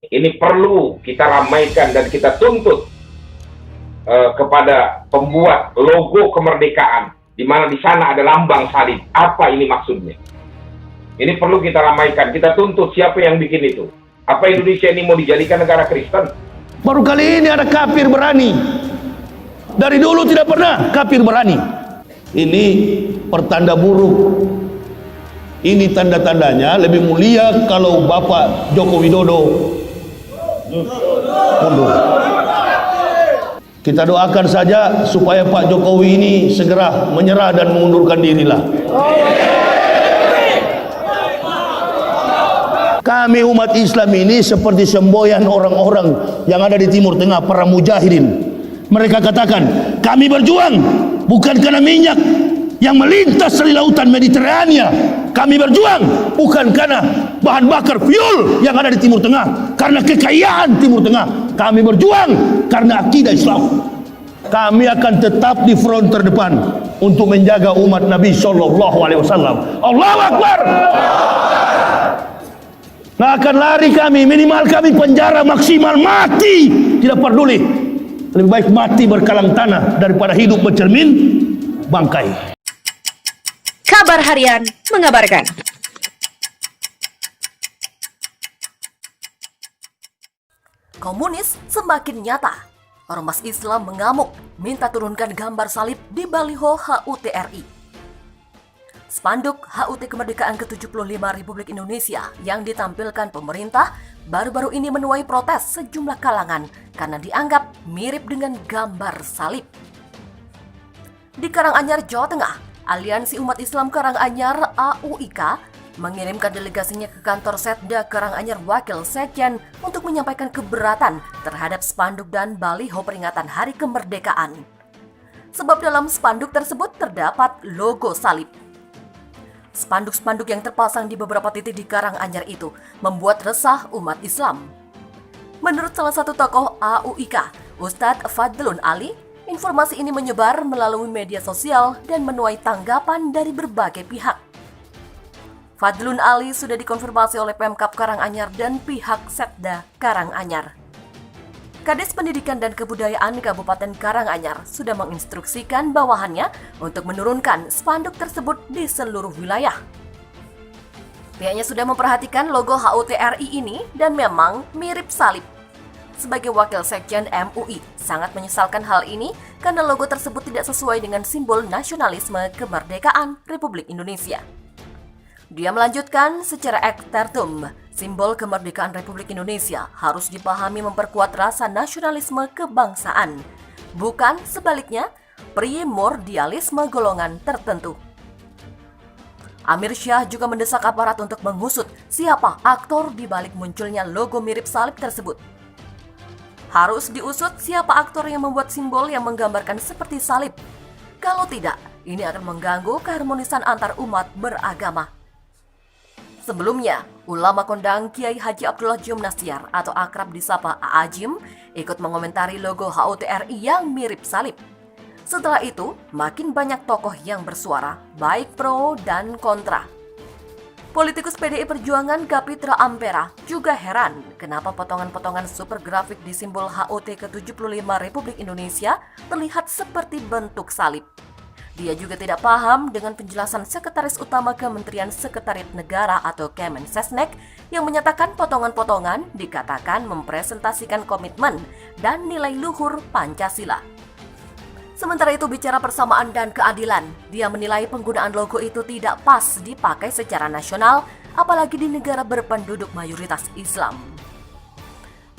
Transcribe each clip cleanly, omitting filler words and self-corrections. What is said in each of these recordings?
Ini perlu kita ramaikan dan kita tuntut kepada pembuat logo kemerdekaan, di mana di sana ada lambang salib. Apa ini maksudnya? Ini perlu kita ramaikan, kita tuntut siapa yang bikin itu. Apa Indonesia ini mau dijadikan negara Kristen? Baru kali ini ada kafir berani. Dari dulu tidak pernah kafir berani. Ini pertanda buruk. Ini tanda-tandanya lebih mulia kalau Bapak Joko Widodo mundur. Kita doakan saja supaya Pak Jokowi ini segera menyerah dan mengundurkan dirilah. Kami umat Islam ini seperti semboyan orang-orang yang ada di Timur Tengah, para mujahidin. Mereka katakan, kami berjuang bukan karena minyak yang melintas dari lautan Mediterania. Kami berjuang bukan karena bahan bakar fuel yang ada di Timur Tengah, karena kekayaan Timur Tengah. Kami berjuang karena akidah Islam. Kami akan tetap di front terdepan untuk menjaga umat Nabi Sallallahu Alaihi Wasallam. Allahu Akbar. Nggak akan lari kami, minimal kami penjara, maksimal mati, tidak peduli. Lebih baik mati berkalang tanah daripada hidup bercermin bangkai. Kabar Harian mengabarkan. Komunis semakin nyata. Ormas Islam mengamuk, minta turunkan gambar salib di baliho HUT RI. Spanduk HUT Kemerdekaan ke-75 Republik Indonesia yang ditampilkan pemerintah baru-baru ini menuai protes sejumlah kalangan karena dianggap mirip dengan gambar salib. Di Karanganyar, Jawa Tengah, Aliansi Umat Islam Karanganyar AUIK mengirimkan delegasinya ke kantor Setda Karanganyar Wakil Sekjen untuk menyampaikan keberatan terhadap spanduk dan baliho peringatan Hari Kemerdekaan. Sebab dalam spanduk tersebut terdapat logo salib. Spanduk-spanduk yang terpasang di beberapa titik di Karanganyar itu membuat resah umat Islam. Menurut salah satu tokoh AUIK, Ustadz Fadlun Ali, informasi ini menyebar melalui media sosial dan menuai tanggapan dari berbagai pihak. Fadlun Ali sudah dikonfirmasi oleh Pemkab Karanganyar dan pihak Setda Karanganyar. Kadis Pendidikan dan Kebudayaan Kabupaten Karanganyar sudah menginstruksikan bawahannya untuk menurunkan spanduk tersebut di seluruh wilayah. Pihaknya sudah memperhatikan logo HUT RI ini dan memang mirip salib. Sebagai Wakil Sekjen MUI, sangat menyesalkan hal ini karena logo tersebut tidak sesuai dengan simbol nasionalisme kemerdekaan Republik Indonesia. Dia melanjutkan, secara ek tertum, simbol kemerdekaan Republik Indonesia harus dipahami memperkuat rasa nasionalisme kebangsaan, bukan sebaliknya primordialisme golongan tertentu. Amir Syah juga mendesak aparat untuk mengusut siapa aktor di balik munculnya logo mirip salib tersebut. Harus diusut siapa aktor yang membuat simbol yang menggambarkan seperti salib. Kalau tidak, ini akan mengganggu keharmonisan antar umat beragama. Sebelumnya, ulama kondang Kiai Haji Abdullah Jum Nasyar atau akrab disapa A'ajim ikut mengomentari logo HUT RI yang mirip salib. Setelah itu, makin banyak tokoh yang bersuara, baik pro dan kontra. Politikus PDI Perjuangan Kapitra Ampera juga heran kenapa potongan-potongan super grafik di simbol HUT ke-75 Republik Indonesia terlihat seperti bentuk salib. Dia juga tidak paham dengan penjelasan Sekretaris Utama Kementerian Sekretariat Negara atau Kemensesnek yang menyatakan potongan-potongan dikatakan mempresentasikan komitmen dan nilai luhur Pancasila. Sementara itu bicara persamaan dan keadilan, dia menilai penggunaan logo itu tidak pas dipakai secara nasional, apalagi di negara berpenduduk mayoritas Islam.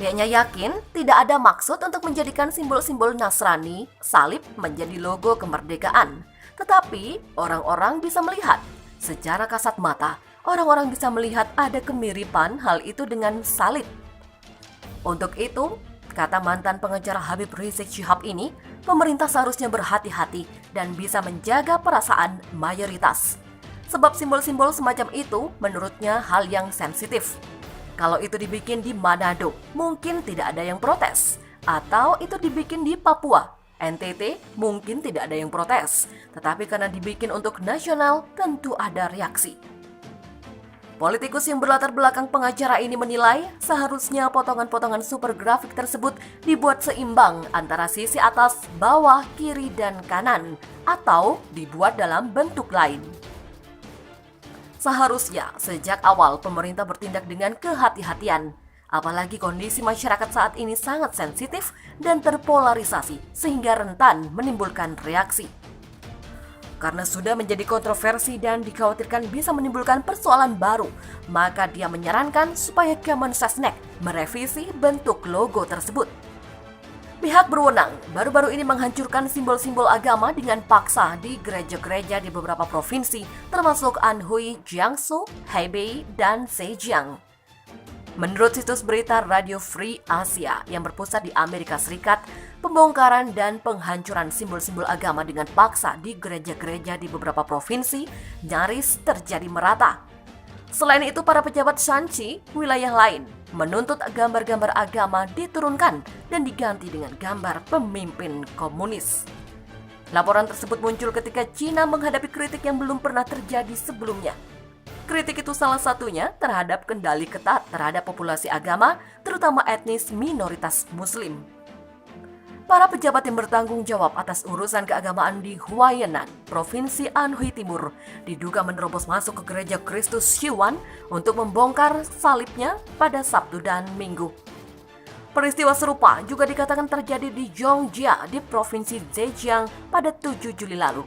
Pihaknya yakin tidak ada maksud untuk menjadikan simbol-simbol Nasrani, salib menjadi logo kemerdekaan. Tetapi orang-orang bisa melihat, secara kasat mata, orang-orang bisa melihat ada kemiripan hal itu dengan salib. Untuk itu, kata mantan pengacara Habib Rizik Syihab ini, pemerintah seharusnya berhati-hati dan bisa menjaga perasaan mayoritas. Sebab simbol-simbol semacam itu menurutnya hal yang sensitif. Kalau itu dibikin di Manado, mungkin tidak ada yang protes. Atau itu dibikin di Papua, NTT, mungkin tidak ada yang protes. Tetapi karena dibikin untuk nasional, tentu ada reaksi. Politikus yang berlatar belakang pengacara ini menilai seharusnya potongan-potongan super grafik tersebut dibuat seimbang antara sisi atas, bawah, kiri, dan kanan, atau dibuat dalam bentuk lain. Seharusnya sejak awal pemerintah bertindak dengan kehati-hatian, apalagi kondisi masyarakat saat ini sangat sensitif dan terpolarisasi sehingga rentan menimbulkan reaksi. Karena sudah menjadi kontroversi dan dikhawatirkan bisa menimbulkan persoalan baru, maka dia menyarankan supaya Kemensesnek merevisi bentuk logo tersebut. Pihak berwenang baru-baru ini menghancurkan simbol-simbol agama dengan paksa di gereja-gereja di beberapa provinsi, termasuk Anhui, Jiangsu, Hebei, dan Zhejiang. Menurut situs berita Radio Free Asia yang berpusat di Amerika Serikat, pembongkaran dan penghancuran simbol-simbol agama dengan paksa di gereja-gereja di beberapa provinsi nyaris terjadi merata. Selain itu, para pejabat Shanxi, wilayah lain, menuntut gambar-gambar agama diturunkan dan diganti dengan gambar pemimpin komunis. Laporan tersebut muncul ketika Cina menghadapi kritik yang belum pernah terjadi sebelumnya. Kritik itu salah satunya terhadap kendali ketat terhadap populasi agama, terutama etnis minoritas Muslim. Para pejabat yang bertanggung jawab atas urusan keagamaan di Huainan, Provinsi Anhui Timur, diduga menerobos masuk ke gereja Kristus Siwan untuk membongkar salibnya pada Sabtu dan Minggu. Peristiwa serupa juga dikatakan terjadi di Zhongjia di Provinsi Zhejiang pada 7 Juli lalu.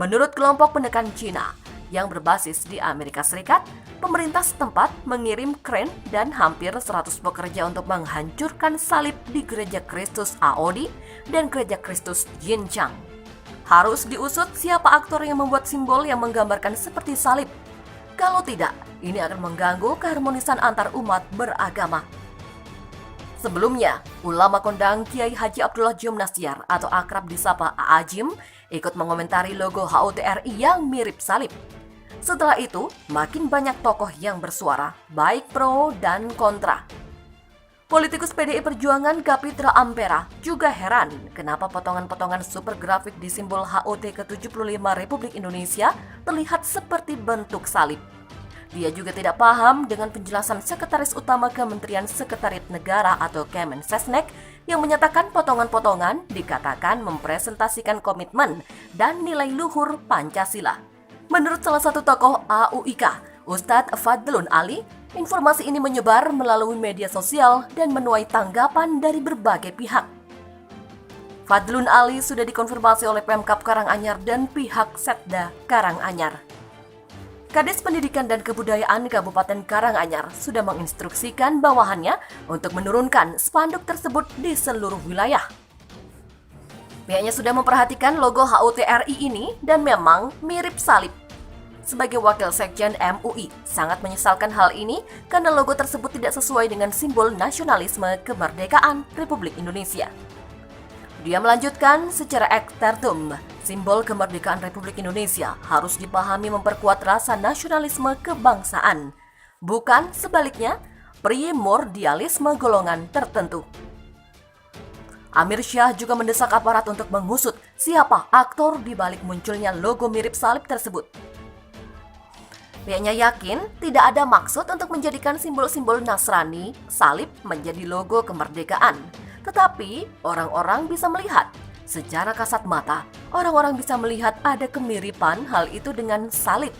Menurut kelompok penekan Cina yang berbasis di Amerika Serikat, pemerintah setempat mengirim kren dan hampir 100 pekerja untuk menghancurkan salib di Gereja Kristus Aodi dan Gereja Kristus Yinchang. Harus diusut siapa aktor yang membuat simbol yang menggambarkan seperti salib. Kalau tidak, ini akan mengganggu keharmonisan antar umat beragama. Sebelumnya, ulama kondang Kiai Haji Abdullah Jum Nasyar atau akrab disapa Aajim ikut mengomentari logo HUTRI yang mirip salib. Setelah itu, makin banyak tokoh yang bersuara, baik pro dan kontra. Politikus PDI Perjuangan Kapitra Ampera juga heran kenapa potongan-potongan super grafik di simbol HUT ke-75 Republik Indonesia terlihat seperti bentuk salib. Dia juga tidak paham dengan penjelasan Sekretaris Utama Kementerian Sekretariat Negara atau Kemensesnek yang menyatakan potongan-potongan dikatakan mempresentasikan komitmen dan nilai luhur Pancasila. Menurut salah satu tokoh AUIK, Ustadz Fadlun Ali, informasi ini menyebar melalui media sosial dan menuai tanggapan dari berbagai pihak. Fadlun Ali sudah dikonfirmasi oleh Pemkab Karanganyar dan pihak Setda Karanganyar. Kadis Pendidikan dan Kebudayaan Kabupaten Karanganyar sudah menginstruksikan bawahannya untuk menurunkan spanduk tersebut di seluruh wilayah. Pihaknya sudah memperhatikan logo HUTRI ini dan memang mirip salib. Sebagai wakil sekjen MUI, sangat menyesalkan hal ini karena logo tersebut tidak sesuai dengan simbol nasionalisme kemerdekaan Republik Indonesia. Dia melanjutkan secara ekstertum, simbol kemerdekaan Republik Indonesia harus dipahami memperkuat rasa nasionalisme kebangsaan, bukan sebaliknya primordialisme golongan tertentu. Amir Syah juga mendesak aparat untuk mengusut siapa aktor di balik munculnya logo mirip salib tersebut. Pihaknya yakin tidak ada maksud untuk menjadikan simbol-simbol Nasrani, salib menjadi logo kemerdekaan. Tetapi orang-orang bisa melihat, secara kasat mata, orang-orang bisa melihat ada kemiripan hal itu dengan salib.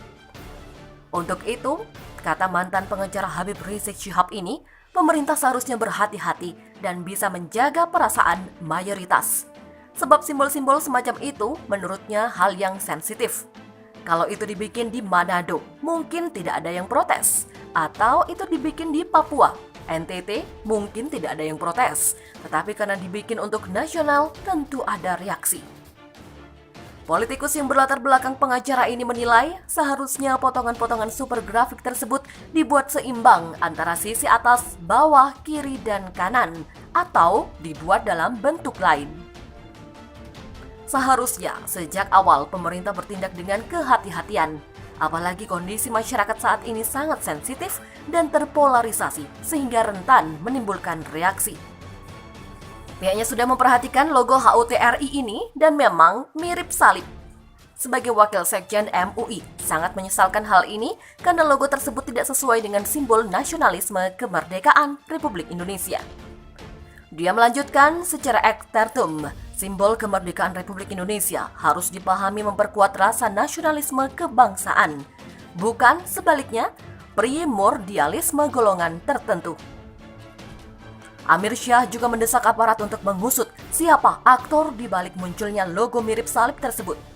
Untuk itu, kata mantan pengacara Habib Rizik Syihab ini, pemerintah seharusnya berhati-hati dan bisa menjaga perasaan mayoritas. Sebab simbol-simbol semacam itu menurutnya hal yang sensitif. Kalau itu dibikin di Manado, mungkin tidak ada yang protes. Atau itu dibikin di Papua, NTT, mungkin tidak ada yang protes. Tetapi karena dibikin untuk nasional, tentu ada reaksi. Politikus yang berlatar belakang pengacara ini menilai seharusnya potongan-potongan super grafik tersebut dibuat seimbang antara sisi atas, bawah, kiri, dan kanan, atau dibuat dalam bentuk lain. Seharusnya sejak awal pemerintah bertindak dengan kehati-hatian, apalagi kondisi masyarakat saat ini sangat sensitif dan terpolarisasi sehingga rentan menimbulkan reaksi. Pihaknya sudah memperhatikan logo HUTRI ini dan memang mirip salib. sebagai wakil sekjen MUI sangat menyesalkan hal ini karena logo tersebut tidak sesuai dengan simbol nasionalisme kemerdekaan Republik Indonesia. Dia melanjutkan, secara ek tertum, simbol kemerdekaan Republik Indonesia harus dipahami memperkuat rasa nasionalisme kebangsaan, bukan sebaliknya primordialisme golongan tertentu. Amir Syah juga mendesak aparat untuk mengusut siapa aktor di balik munculnya logo mirip salib tersebut.